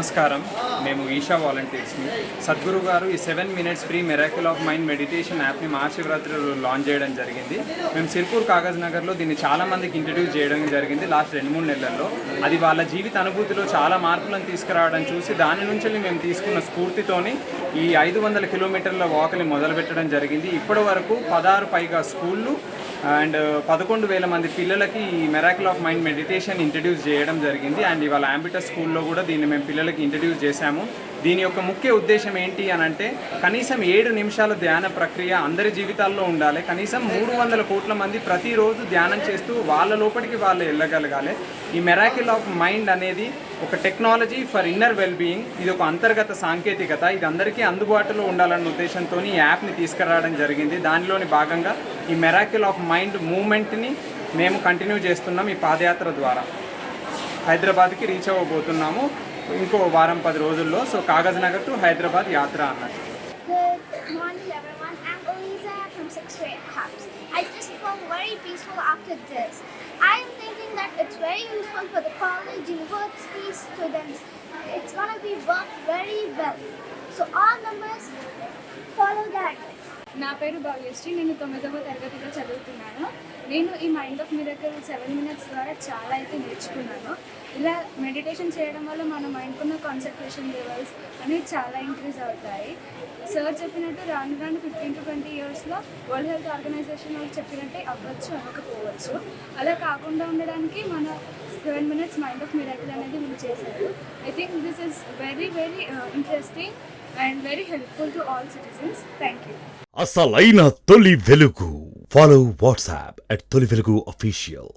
నమస్కారం. మేము ఈషా వాలంటీర్స్ని. సద్గురు గారు ఈ 7 minutes free miracle of mind meditation యాప్ని మహాశివరాత్రి లాంచ్ చేయడం జరిగింది. మేము సిర్పూర్ కాగజ్ నగర్లో దీన్ని చాలామందికి ఇంట్రడ్యూస్ చేయడం జరిగింది లాస్ట్ 2-3 నెలల్లో. అది వాళ్ళ జీవిత అనుభూతిలో చాలా మార్పులను తీసుకురావడం చూసి దాని నుంచి మేము తీసుకున్న స్ఫూర్తితోని ఈ 500 కిలోమీటర్ల వాక్ని మొదలుపెట్టడం జరిగింది. ఇప్పటి వరకు 16 పైగా స్కూళ్ళు అండ్ 11,000 మంది పిల్లలకి ఈ miracle of mind meditation introduce చేయడం జరిగింది. అండ్ ఇవాళ ఆంబిటస్ స్కూల్లో కూడా దీన్ని మేము పిల్లలకి ఇంట్రడ్యూస్ చేశాము. దీని యొక్క ముఖ్య ఉద్దేశం ఏంటి అని అంటే కనీసం 7 నిమిషాల ధ్యాన ప్రక్రియ అందరి జీవితాల్లో ఉండాలి. కనీసం 300 కోట్ల మంది ప్రతిరోజు ధ్యానం చేస్తూ వాళ్ళ లోపలికి వాళ్ళు వెళ్ళగలగాలి. ఈ మిరాకిల్ ఆఫ్ మైండ్ అనేది ఒక టెక్నాలజీ ఫర్ ఇన్నర్ వెల్బీయింగ్. ఇది ఒక అంతర్గత సాంకేతికత. ఇది అందరికీ అందుబాటులో ఉండాలన్న ఉద్దేశంతో ఈ యాప్ని తీసుకురావడం జరిగింది. దానిలోని భాగంగా ఈ మిరాకిల్ ఆఫ్ మైండ్ మూవ్మెంట్ని మేము కంటిన్యూ చేస్తున్నాం. ఈ పాదయాత్ర ద్వారా హైదరాబాద్కి రీచ్ అవ్వబోతున్నాము ఇంకో వారం 10 రోజుల్లో. సో కాగజ్ నగర్ టు హైదరాబాద్ యాత్ర అన్నట్టు. Good morning everyone, I'm Eliza from 6th grade House. I just felt very peaceful after this. I am thinking that it's very useful for the college, university students. It's gonna be worked very well. So all members follow that. నా పేరు భాగ్యశ్రీ. నేను 9వ తరగతిలో చదువుతున్నాను. నేను ఈ mind of miracle 7 minutes ద్వారా చాలా అయితే నేర్చుకున్నాను. ఇలా మెడిటేషన్ చేయడం వల్ల మన మైండ్కున్న కాన్సన్ట్రేషన్ లెవెల్స్ అనేవి చాలా ఇంక్రీజ్ అవుతాయి. సార్ చెప్పినట్టు రాను 15 to 20 yearsలో వరల్డ్ హెల్త్ ఆర్గనైజేషన్ వాళ్ళు చెప్పినట్టే అవ్వచ్చు, అవ్వకపోవచ్చు. అలా కాకుండా ఉండడానికి మన 7 minutes మైండ్ ఆఫ్ మిరకల్ అనేది వీళ్ళు చేశారు. I think this is very interesting and very helpful to all citizens. Thank you. అసలైన తొలి వెలుగు. ఫాలో వాట్సాప్ @తొలి వెలుగు official.